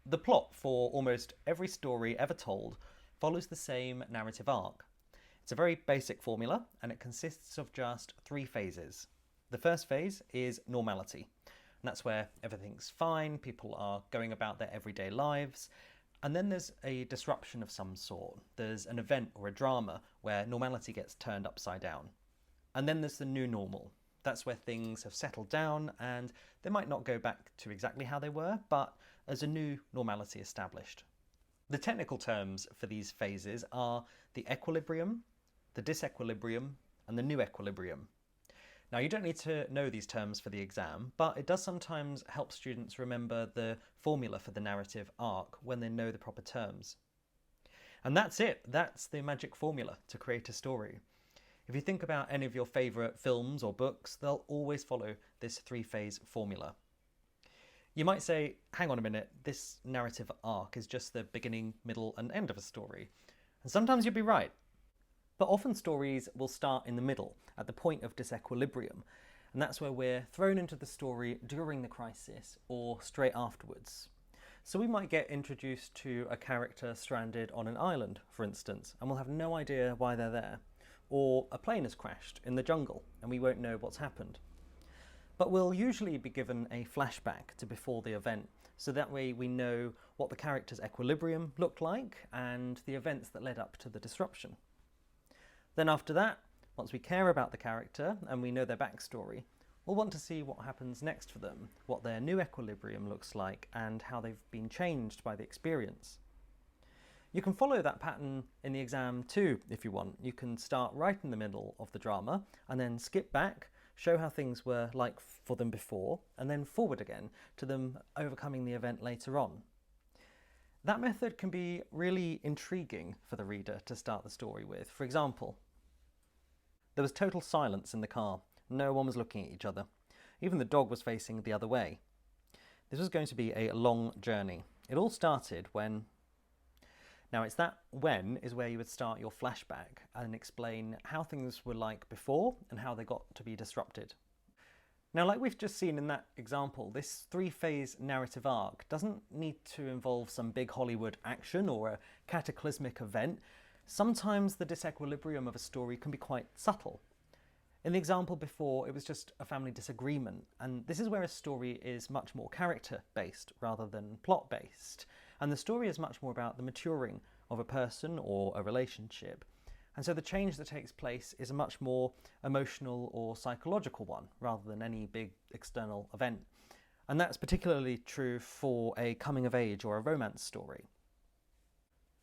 The plot for almost every story ever told follows the same narrative arc. It's a very basic formula and it consists of just three phases. The first phase is normality, and that's where everything's fine, people are going about their everyday lives, and then there's a disruption of some sort. There's an event or a drama where normality gets turned upside down. And then there's the new normal. That's where things have settled down and they might not go back to exactly how they were, but as a new normality established. The technical terms for these phases are the equilibrium, the disequilibrium, and the new equilibrium. Now, you don't need to know these terms for the exam, but it does sometimes help students remember the formula for the narrative arc when they know the proper terms. And that's it. That's the magic formula to create a story. If you think about any of your favourite films or books, they'll always follow this three-phase formula. You might say, hang on a minute, this narrative arc is just the beginning, middle, and end of a story. And sometimes you'll be right. But often stories will start in the middle, at the point of disequilibrium, and that's where we're thrown into the story during the crisis or straight afterwards. So we might get introduced to a character stranded on an island, for instance, and we'll have no idea why they're there. Or a plane has crashed in the jungle and we won't know what's happened. But we'll usually be given a flashback to before the event, so that way we know what the character's equilibrium looked like and the events that led up to the disruption. Then after that, once we care about the character and we know their backstory, we'll want to see what happens next for them, what their new equilibrium looks like and how they've been changed by the experience. You can follow that pattern in the exam too if you want. You can start right in the middle of the drama and then skip back, show how things were like for them before, and then forward again to them overcoming the event later on. That method can be really intriguing for the reader to start the story with. For example, there was total silence in the car. No one was looking at each other. Even the dog was facing the other way. This was going to be a long journey. It all started when... Now, it's that when is where you would start your flashback and explain how things were like before and how they got to be disrupted. Now, like we've just seen in that example, this three-phase narrative arc doesn't need to involve some big Hollywood action or a cataclysmic event. Sometimes the disequilibrium of a story can be quite subtle. In the example before, it was just a family disagreement, and this is where a story is much more character-based rather than plot-based. And the story is much more about the maturing of a person or a relationship. And so the change that takes place is a much more emotional or psychological one, rather than any big external event. And that's particularly true for a coming-of-age or a romance story.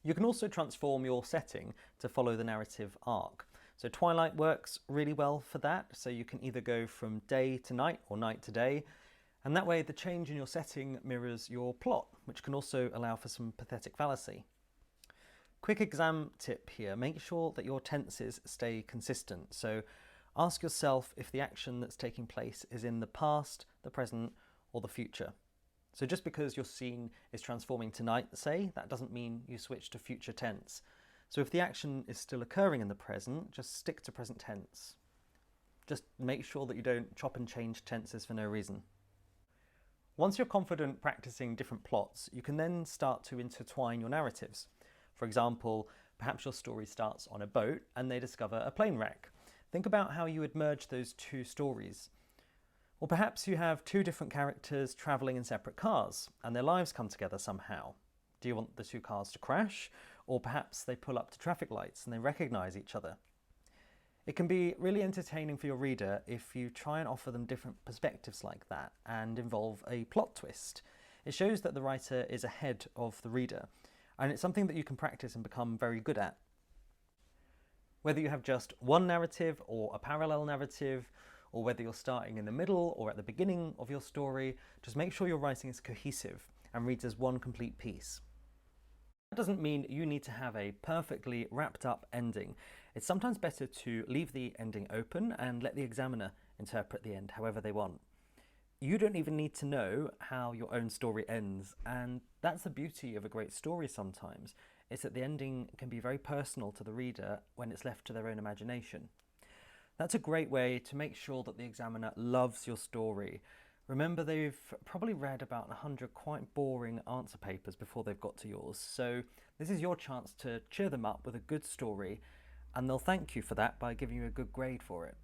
You can also transform your setting to follow the narrative arc. So Twilight works really well for that, so you can either go from day to night or night to day, and that way the change in your setting mirrors your plot, which can also allow for some pathetic fallacy. Quick exam tip here, make sure that your tenses stay consistent. So ask yourself if the action that's taking place is in the past, the present, or the future. So just because your scene is transforming tonight, say, that doesn't mean you switch to future tense. So if the action is still occurring in the present, just stick to present tense. Just make sure that you don't chop and change tenses for no reason. Once you're confident practicing different plots, you can then start to intertwine your narratives. For example, perhaps your story starts on a boat and they discover a plane wreck. Think about how you would merge those two stories. Or perhaps you have two different characters travelling in separate cars and their lives come together somehow. Do you want the two cars to crash? Or perhaps they pull up to traffic lights and they recognise each other. It can be really entertaining for your reader if you try and offer them different perspectives like that and involve a plot twist. It shows that the writer is ahead of the reader, and it's something that you can practice and become very good at. Whether you have just one narrative or a parallel narrative, or whether you're starting in the middle or at the beginning of your story, just make sure your writing is cohesive and reads as one complete piece. That doesn't mean you need to have a perfectly wrapped up ending. It's sometimes better to leave the ending open and let the examiner interpret the end however they want. You don't even need to know how your own story ends, and that's the beauty of a great story sometimes. It's that the ending can be very personal to the reader when it's left to their own imagination. That's a great way to make sure that the examiner loves your story, Remember, they've probably read about 100 quite boring answer papers before they've got to yours, so this is your chance to cheer them up with a good story, and they'll thank you for that by giving you a good grade for it.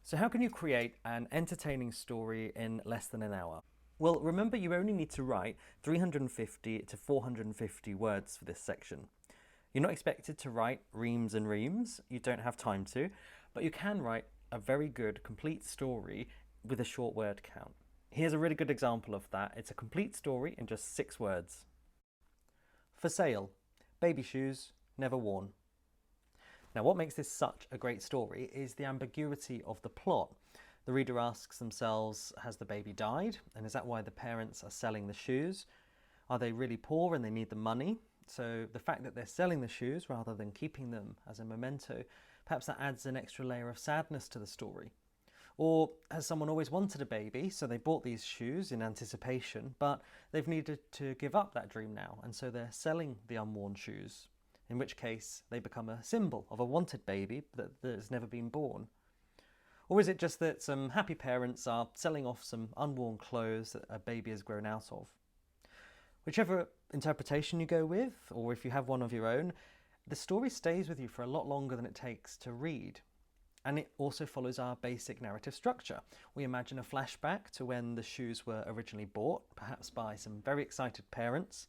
So how can you create an entertaining story in less than an hour? Well, remember, you only need to write 350 to 450 words for this section. You're not expected to write reams and reams, you don't have time to, but you can write a very good, complete story with a short word count. Here's a really good example of that. It's a complete story in just 6 words. For sale, baby shoes, never worn. Now, what makes this such a great story is the ambiguity of the plot. The reader asks themselves, has the baby died? And is that why the parents are selling the shoes? Are they really poor and they need the money? So the fact that they're selling the shoes rather than keeping them as a memento, perhaps that adds an extra layer of sadness to the story. Or has someone always wanted a baby, so they bought these shoes in anticipation, but they've needed to give up that dream now, and so they're selling the unworn shoes, in which case they become a symbol of a wanted baby that has never been born. Or is it just that some happy parents are selling off some unworn clothes that a baby has grown out of? Whichever interpretation you go with, or if you have one of your own, the story stays with you for a lot longer than it takes to read. And it also follows our basic narrative structure. We imagine a flashback to when the shoes were originally bought, perhaps by some very excited parents.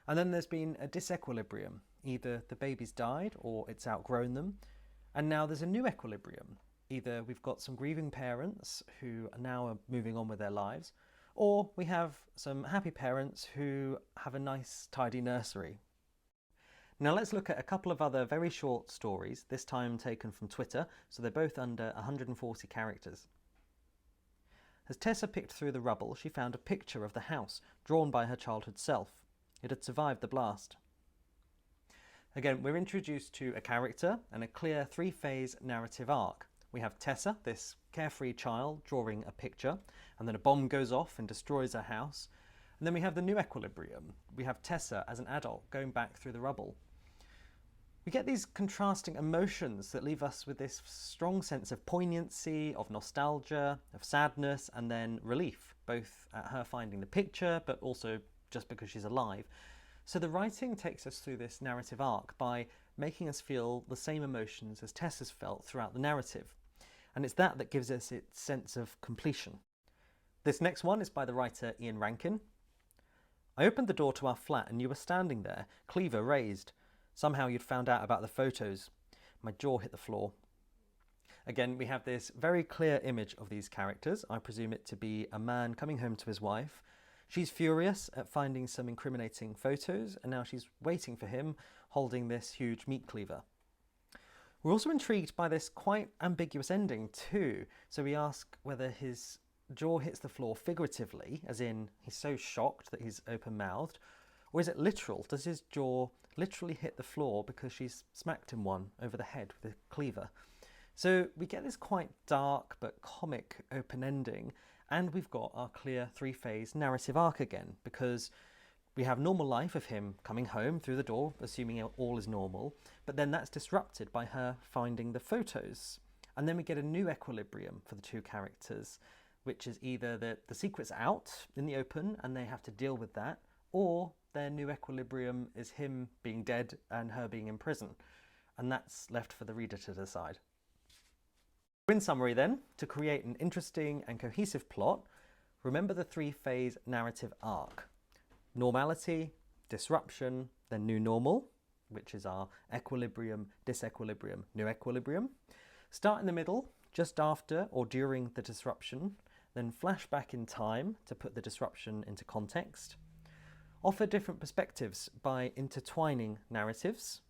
And then there's been a disequilibrium. Either the baby's died or it's outgrown them. And now there's a new equilibrium. Either we've got some grieving parents who are now moving on with their lives, or we have some happy parents who have a nice, tidy nursery. Now let's look at a couple of other very short stories, this time taken from Twitter, so they're both under 140 characters. As Tessa picked through the rubble, she found a picture of the house, drawn by her childhood self. It had survived the blast. Again, we're introduced to a character and a clear 3-phase narrative arc. We have Tessa, this carefree child, drawing a picture, and then a bomb goes off and destroys her house. And then we have the new equilibrium. We have Tessa as an adult going back through the rubble. We get these contrasting emotions that leave us with this strong sense of poignancy, of nostalgia, of sadness, and then relief, both at her finding the picture, but also just because she's alive. So the writing takes us through this narrative arc by making us feel the same emotions as Tessa's felt throughout the narrative. And it's that gives us its sense of completion. This next one is by the writer Ian Rankin. I opened the door to our flat and you were standing there, cleaver raised. Somehow you'd found out about the photos. My jaw hit the floor. Again, we have this very clear image of these characters. I presume it to be a man coming home to his wife. She's furious at finding some incriminating photos, and now she's waiting for him, holding this huge meat cleaver. We're also intrigued by this quite ambiguous ending too. So we ask whether his jaw hits the floor figuratively, as in he's so shocked that he's open-mouthed, or is it literal? Does his jaw literally hit the floor because she's smacked him one over the head with a cleaver? So we get this quite dark but comic open ending, and we've got our clear 3-phase narrative arc again, because we have normal life of him coming home through the door, assuming all is normal, but then that's disrupted by her finding the photos. And then we get a new equilibrium for the two characters, which is either that the secret's out in the open and they have to deal with that, or their new equilibrium is him being dead and her being in prison. And that's left for the reader to decide. In summary then, to create an interesting and cohesive plot, remember the 3-phase narrative arc. Normality, disruption, then new normal, which is our equilibrium, disequilibrium, new equilibrium. Start in the middle, just after or during the disruption, then flash back in time to put the disruption into context. Offer different perspectives by intertwining narratives.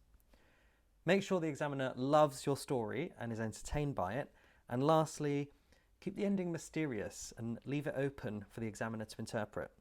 Make sure the examiner loves your story and is entertained by it. And lastly, keep the ending mysterious and leave it open for the examiner to interpret.